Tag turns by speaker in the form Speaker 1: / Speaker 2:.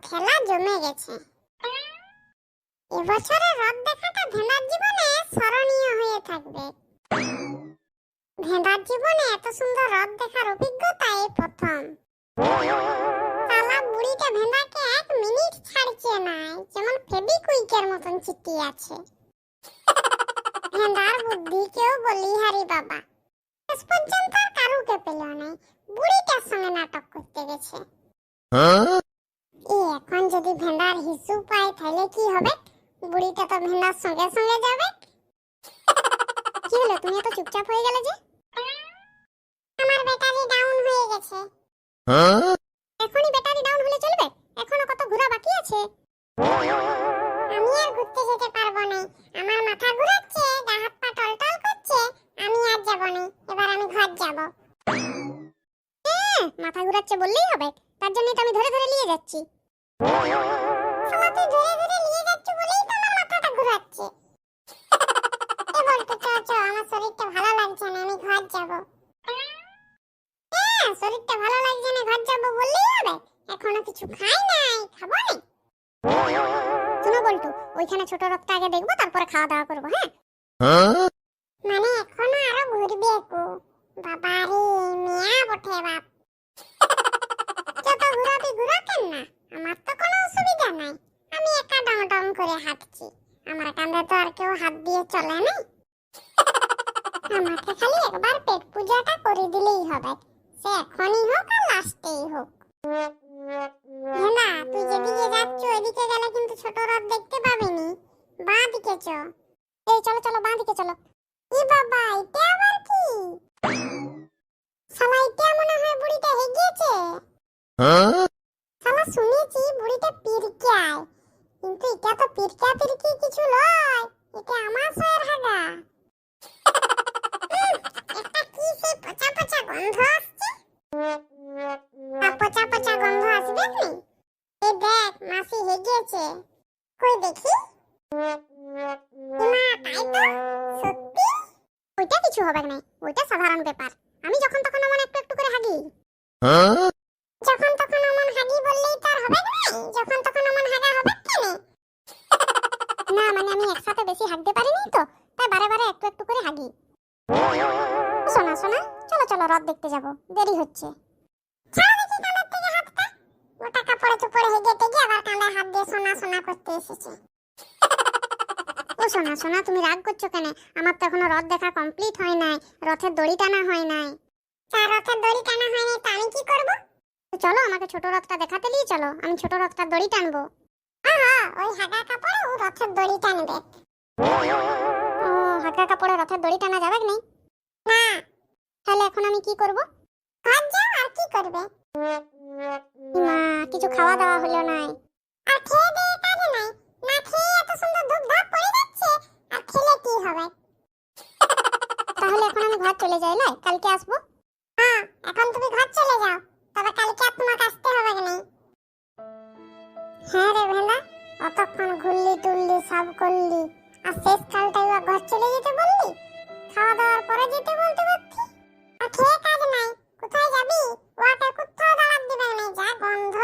Speaker 1: খেলা জমে গেছে। এবছরের রথ দেখাটা ভেন্দার জীবনে স্মরণীয় হয়ে থাকবে। ভেন্দার জীবনে এত সুন্দর রথ দেখার অভিজ্ঞতা এই প্রথম। শালা বুড়িটা ভেন্দাকে 1 মিনিট ছাড়ছে না, যেমন ফেবিকুইকের মতন চিটিয়ে আছে। ভেন্দার বুদ্ধি কেউ বলিহারি বাবা। শেষ পর্যন্ত আর কারুকে পেল না, বুড়িটার সঙ্গে নাটক করতে গেছে। এখন যদি ভেন্দার হিসু পায় তাহলে কি হবে? বুড়িটা তো ভেন্দার সঙ্গে সঙ্গে যাবে। কি হলো, তুমি এত চুপচাপ হয়ে গেলে যে? আমার ব্যাটারি ডাউন হয়ে গেছে। এখনই ব্যাটারি ডাউন হলে চলবে? এখনো কত ঘোরা বাকি আছে। আমি আর ঘুরতে যেতে পারবো না, আমার মাথা ঘুরাচ্ছে, গা হাত পা টলটল করছে। আমি আর যাব না, এবার আমি ঘর যাব। মাথা ঘুরাচ্ছে বললেই হবে, তার জন্যই তো আমি ধরে ধরে নিয়ে যাচ্ছি। শালা তুই ধরে ধরে নিয়ে যাচ্ছ বলেই তো আমার মাথাটা ঘুরাচ্ছে। এ বলতে চাচ্ছ আমার শরীরটা ভালো লাগছে না, আমি ঘর যাব। শরীরটা ভালো লাগছে না, ঘর যাব বললেই হবে? এখনো কিছু খাই নাই, খাবো না। শুনো বল্টু, ওইখানে ছোট রথটা আগে দেখবো, তারপরে খাওয়া দাওয়া করবো। হ্যাঁ মানে এখনো আরো ঘুরবে কো বাবা রে, মিয়া বটে বাপ। যত ঘুরাবি ঘুরাতেন না, আমার তো কোনো অসুবিধা নাই। আমি একা ডং ডং করে হাঁটছি, আমার কাঁধে তো আর কেউ হাত দিয়ে চলে না। আমাকে খালি একবার পেট পূজাটা করে দিলেই হবে, সে এখনই হোক আর লাস্টেই হোক। না, তুই যেদিকে যাচ্ছ ওইদিকে গেলে কিন্তু ছোট রথ দেখতে পাবিনি। বাঁ দিকে চ। এই চলো চলো, বাঁ দিকে চলো। ই বাবা, এটা আবার কি? শালা এটা মনে হয় বুড়িটা হেগিয়েছে। শালা শুনেছি বুড়িটা পিরকায়, কিন্তু এটা তো পিরকা পিরকি কিছু নয়, এটা আমার সয়ের হাগা। একটা কি সেই পচা পচা গন্ধ আসছে। পচা পচা গন্ধ আসবে কি? এই দেখ, মাসি হেগিয়েছে। কই দেখি। মা, তাই তো, সত্যি। ওইটা কিছু হবে না, ওইটা সাধারণ ব্যাপার। আমি যখন তখন অমন একটু একটু করে হাগি। যখন তখন অমন হাগি বললেই তো আর হবে না, যখন তখন অমন হাগা হবে কেন? না মানে আমি একসাথে বেশি হাগতে পারিনি তো, তাই বারে বারে একটু একটু করে হাগি। শোনা শোনা, চলো চলো রথ দেখতে যাব, দেরি হচ্ছে। ছাড়ো দেখি কানের থেকে হাতটা। ওটা কাপড়ে চোপড়ে হেগে টেগে আবার কানে হাত দিয়ে সোনা সোনা করতে এসেছে। ও শোনা শোনা, তুমি রাগ করছো কেন? আমার তো এখনো রথ দেখা কমপ্লিট হয় নাই, রথের দড়ি টানা হয় নাই। তা রথের দড়ি টানা হয় নাই, তা আমি কি করব? চলো আমাকে ছোট রথটা দেখাতে নিয়ে চলো, আমি ছোট রথটার দড়ি টানবো। ওই হাগা কাপড়ে ও রথের দড়ি টানবে। ও, হাগা কাপড়ে রথের দড়ি টানা যাবে না? না। তাহলে এখন আমি কি করব? ঘর যাও, আর কি করবে? মা, কিছু খাওয়া দাওয়া হলো নাই। আর খেয়ে দিয়ে কাজ নাই, না খেয়ে এত সুন্দর ধূপ ধাপ পড়ে যাচ্ছে, আর খেলে কি হবে? তাহলে এখন আমি ঘর চলে যাই, লাই কালকে আসবো। হ্যাঁ, এখন তুমি ঘর চলে যাও, তবে কালকে আর তোমাকে আসতে হবে না। হ্যাঁ রে ভেন্দা, অতক্ষণ ঘুরলি টুললি সব করলি, আর শেষ কালটাই ঘর চলে যেতে বললি। খাওয়া দাওয়ার পরে যেতে বলতে পারতি। আর খেয়ে কাজ নাই, কোথায় যাবি? ওয়াটার কোথাও দাঁড়াত দিবে না, যা গন্ধ।